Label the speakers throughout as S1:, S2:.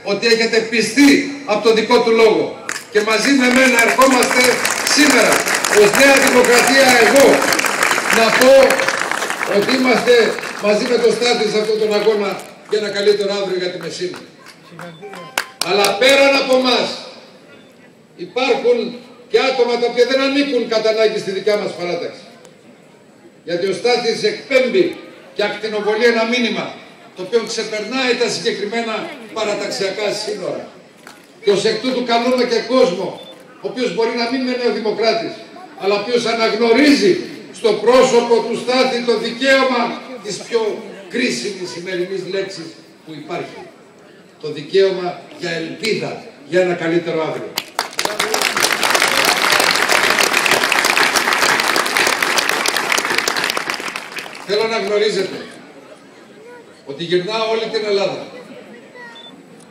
S1: ότι έχετε πιστεί από το δικό του λόγο. Και μαζί με μένα ερχόμαστε σήμερα ως Νέα Δημοκρατία εγώ να πω ότι είμαστε μαζί με το Στάθη σε αυτόν τον αγώνα για ένα καλύτερο αύριο για τη Μεσίνη. Αλλά πέραν από εμάς υπάρχουν και άτομα τα οποία δεν ανήκουν κατά ανάγκη στη δικιά μας παράταξη. Γιατί ο Στάθης εκπέμπει και ακτινοβολεί ένα μήνυμα το οποίο ξεπερνάει τα συγκεκριμένα παραταξιακά σύνορα. Και ως εκ τούτου καλούμε και κόσμο, ο οποίος μπορεί να μην είναι νεοδημοκράτης, αλλά ο οποίος αναγνωρίζει στο πρόσωπο του Στάθη το δικαίωμα της πιο κρίσιμης σημερινής λέξης που υπάρχει. Το δικαίωμα για ελπίδα, για ένα καλύτερο αύριο. Θέλω να γνωρίζετε ότι γυρνάω όλη την Ελλάδα.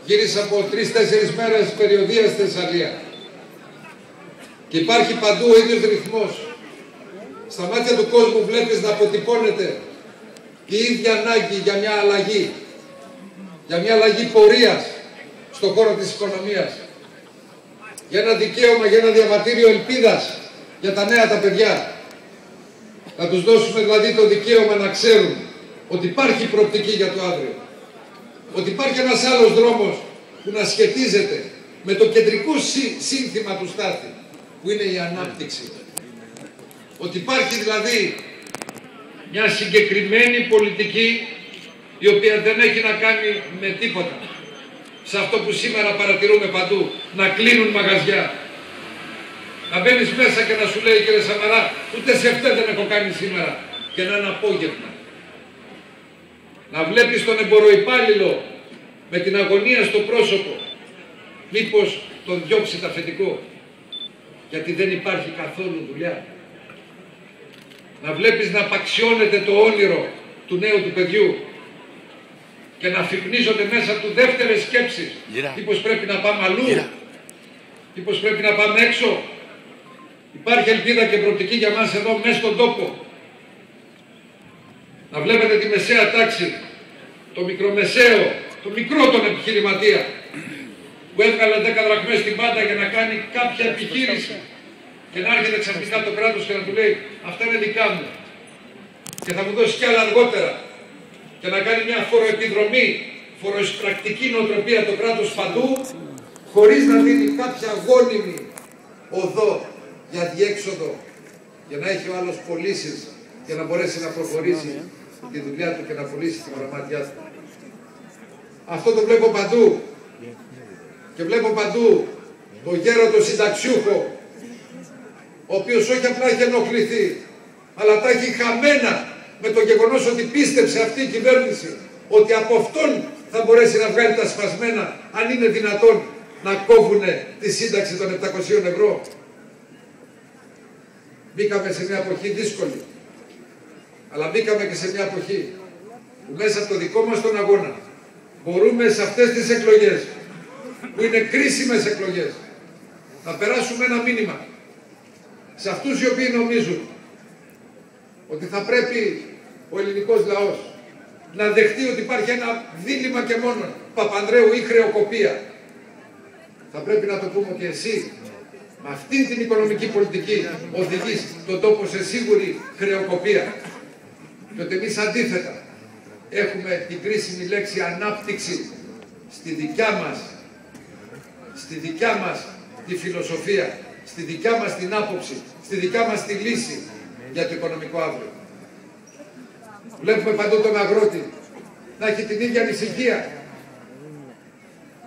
S1: Γύρισα από 3-4 μέρες περιοδεία στη Θεσσαλία. Και υπάρχει παντού ο ίδιος ρυθμός. Στα μάτια του κόσμου βλέπεις να αποτυπώνεται η ίδια ανάγκη για μια αλλαγή. Για μια αλλαγή πορείας στον χώρο της οικονομίας. Για ένα δικαίωμα, για ένα διαβατήριο ελπίδας για τα νέα τα παιδιά. Να τους δώσουμε δηλαδή το δικαίωμα να ξέρουν ότι υπάρχει προοπτική για το αύριο. Ότι υπάρχει ένας άλλος δρόμος που να σχετίζεται με το κεντρικό σύνθημα του Στάθη, που είναι η ανάπτυξη. Ότι υπάρχει δηλαδή μια συγκεκριμένη πολιτική η οποία δεν έχει να κάνει με τίποτα. Σε αυτό που σήμερα παρατηρούμε παντού, να κλείνουν μαγαζιά. Να μπαίνεις μέσα και να σου λέει, κύριε Σαμαρά, ούτε σε αυτά δεν έχω κάνει σήμερα, και να είναι απόγευμα. Να βλέπεις τον εμποροϊπάλληλο με την αγωνία στο πρόσωπο, μήπως τον διώξει τα αφεντικό, γιατί δεν υπάρχει καθόλου δουλειά. Να βλέπεις να απαξιώνεται το όνειρο του νέου του παιδιού και να αφυπνίζονται μέσα του δεύτερες σκέψεις. Μήπως πρέπει να πάμε αλλού, μήπως πρέπει να πάμε έξω. Υπάρχει ελπίδα και προοπτική για μας εδώ μέσα στον τόπο. Να βλέπετε τη μεσαία τάξη, το μικρομεσαίο, το μικρό τον επιχειρηματία που έβγαλε 10 δραχμές στην πάντα για να κάνει κάποια επιχείρηση και να έρχεται ξαφνικά το κράτος και να του λέει αυτά είναι δικά μου και θα μου δώσει κι άλλα αργότερα και να κάνει μια φοροεπιδρομή, φοροεισπρακτική νοοτροπία το κράτος παντού χωρίς να δίνει κάποια γόνιμη οδό για διέξοδο για να έχει ο άλλος πωλήσεις για να μπορέσει να προχωρήσει τη δουλειά του και να πουλήσει τη γραμμάτια του. Αυτό το βλέπω παντού. Και βλέπω παντού το γέροντο συνταξιούχο, ο οποίος όχι απλά έχει ενοχληθεί, αλλά τα έχει χαμένα με το γεγονός ότι πίστεψε αυτή η κυβέρνηση ότι από αυτόν θα μπορέσει να βγάλει τα σπασμένα, αν είναι δυνατόν να κόβουν τη σύνταξη των 700 ευρώ. Μπήκαμε σε μια εποχή δύσκολη. Αλλά μπήκαμε και σε μια εποχή που μέσα από το δικό μας τον αγώνα μπορούμε σε αυτές τις εκλογές, που είναι κρίσιμες εκλογές, να περάσουμε ένα μήνυμα σε αυτούς οι οποίοι νομίζουν ότι θα πρέπει ο ελληνικός λαός να δεχτεί ότι υπάρχει ένα δίλημμα και μόνο Παπανδρέου ή χρεοκοπία. Θα πρέπει να το πούμε ότι εσύ με αυτή την οικονομική πολιτική οδηγείς τον τόπο σε σίγουρη χρεοκοπία. Και ότι εμείς αντίθετα έχουμε την κρίσιμη λέξη ανάπτυξη στη δικιά μας τη φιλοσοφία, στη δικιά μας την άποψη, στη δικιά μας τη λύση για το οικονομικό αύριο. Βλέπουμε παντού τον αγρότη να έχει την ίδια ανησυχία.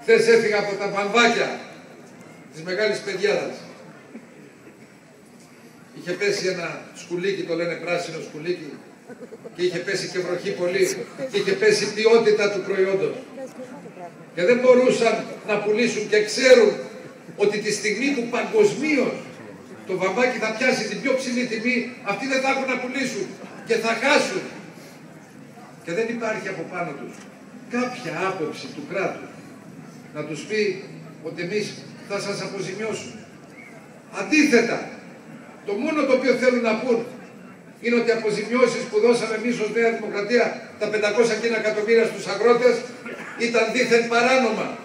S1: Χθες έφυγα από τα βαμβάκια της Μεγάλης Πεδιάδας. Είχε πέσει ένα σκουλίκι, το λένε πράσινο σκουλίκι, και είχε πέσει και βροχή πολύ και είχε πέσει η ποιότητα του προϊόντος. Και δεν μπορούσαν να πουλήσουν και ξέρουν ότι τη στιγμή που παγκοσμίως το βαμβάκι θα πιάσει την πιο ψηλή τιμή, αυτοί δεν θα έχουν να πουλήσουν και θα χάσουν. Και δεν υπάρχει από πάνω τους κάποια άποψη του κράτους να τους πει ότι εμείς θα σας αποζημιώσουμε. Αντίθετα, το μόνο το οποίο θέλουν να πούν είναι ότι οι αποζημιώσεις που δώσαμε εμείς ως Νέα Δημοκρατία, τα 500 εκατομμύρια στους αγρότες, ήταν δήθεν παράνομα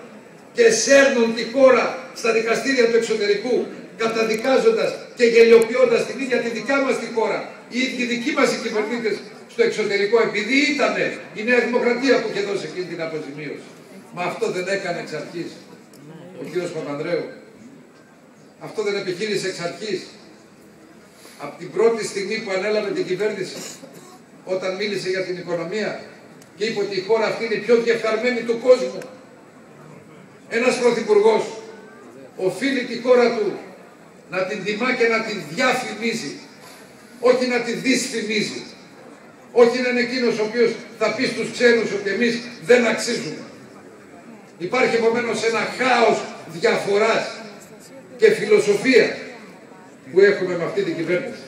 S1: και σέρνουν τη χώρα στα δικαστήρια του εξωτερικού, καταδικάζοντας και γελιοποιώντας την ίδια τη δικιά μας τη χώρα, οι ίδιοι δικοί μας οι κυβερνήτες στο εξωτερικό, επειδή ήταν η Νέα Δημοκρατία που είχε δώσει εκείνη την αποζημίωση. Μα αυτό δεν έκανε εξ αρχής ο κύριος Παπανδρέου. Αυτό δεν επιχείρησε εξ αρχής. Από την πρώτη στιγμή που ανέλαβε την κυβέρνηση, όταν μίλησε για την οικονομία και είπε ότι η χώρα αυτή είναι η πιο διεφθαρμένη του κόσμου. Ένας πρωθυπουργός οφείλει τη χώρα του να την τιμά και να την διαφημίζει, όχι να την δυσφημίζει. Όχι να είναι εκείνος ο οποίος θα πει στους ξένους ότι εμείς δεν αξίζουμε. Υπάρχει επομένως ένα χάος διαφοράς και φιλοσοφίας που έχουμε με αυτή την κυβέρνηση.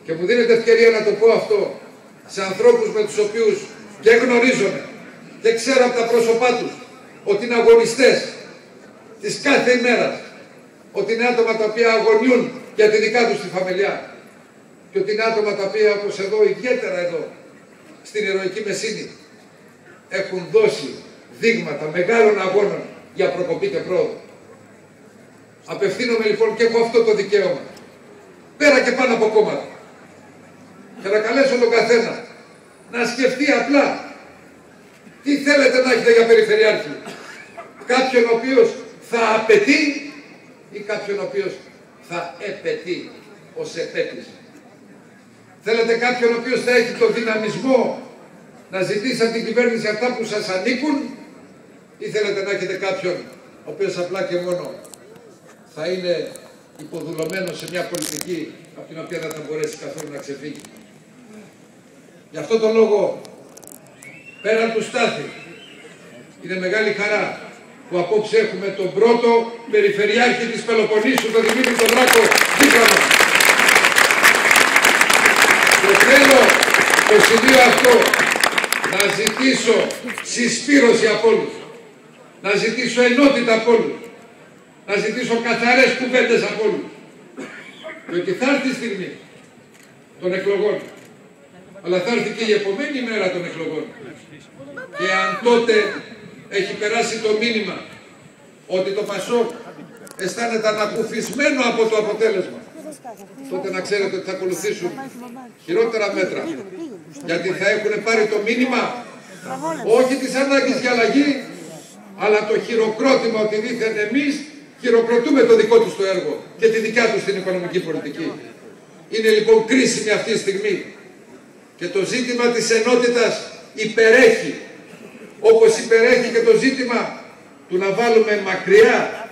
S1: Και μου δίνεται ευκαιρία να το πω αυτό σε ανθρώπους με τους οποίους και γνωρίζομαι και ξέρω από τα πρόσωπά τους ότι είναι αγωνιστές της κάθε ημέρας, ότι είναι άτομα τα οποία αγωνιούν για τη δικά τους τη φαμελιά και ότι είναι άτομα τα οποία, όπως εδώ, ιδιαίτερα εδώ, στην Ηρωική Μεσίνη, έχουν δώσει δείγματα μεγάλων αγώνων για προκοπή και πρόοδο. Απευθύνομαι λοιπόν και έχω αυτό το δικαίωμα, πέρα και πάνω από κόμματα, και να καλέσω τον καθένα να σκεφτεί απλά τι θέλετε να έχετε για περιφερειάρχη. Κάποιον ο οποίος θα απαιτεί ή κάποιον ο οποίος θα επαιτεί ως επέτηση. Θέλετε κάποιον ο οποίος θα έχει το δυναμισμό να ζητήσει από την κυβέρνηση αυτά που σας ανήκουν, ή θέλετε να έχετε κάποιον ο οποίος απλά και μόνο θα είναι υποδουλωμένος σε μια πολιτική από την οποία δεν θα μπορέσει καθόλου να ξεφύγει. Γι' αυτό το λόγο, πέραν του Στάθη, είναι μεγάλη χαρά που απόψε έχουμε τον πρώτο περιφερειάρχη της Πελοποννήσου, τον Δημήτρη τον Δράκο, δίπλα μας. Και θέλω στο σημείο αυτό να ζητήσω συσπήρωση από όλους, να ζητήσω ενότητα από όλους, να ζητήσω καθαρές κουβέντες από όλους. Διότι θα έρθει η στιγμή των εκλογών, αλλά θα έρθει και η επομένη μέρα των εκλογών. Και αν τότε έχει περάσει το μήνυμα ότι το ΠΑΣΟΚ αισθάνεται ανακουφισμένο από το αποτέλεσμα, τότε να ξέρετε ότι θα ακολουθήσουν χειρότερα μέτρα. Γιατί θα έχουν πάρει το μήνυμα όχι της ανάγκης για αλλαγή, αλλά το χειροκρότημα ότι δήθεν εμείς χειροκροτούμε το δικό τους το έργο και τη δικιά τους την οικονομική πολιτική. Είναι λοιπόν κρίσιμη αυτή τη στιγμή και το ζήτημα της ενότητας υπερέχει, όπως υπερέχει και το ζήτημα του να βάλουμε μακριά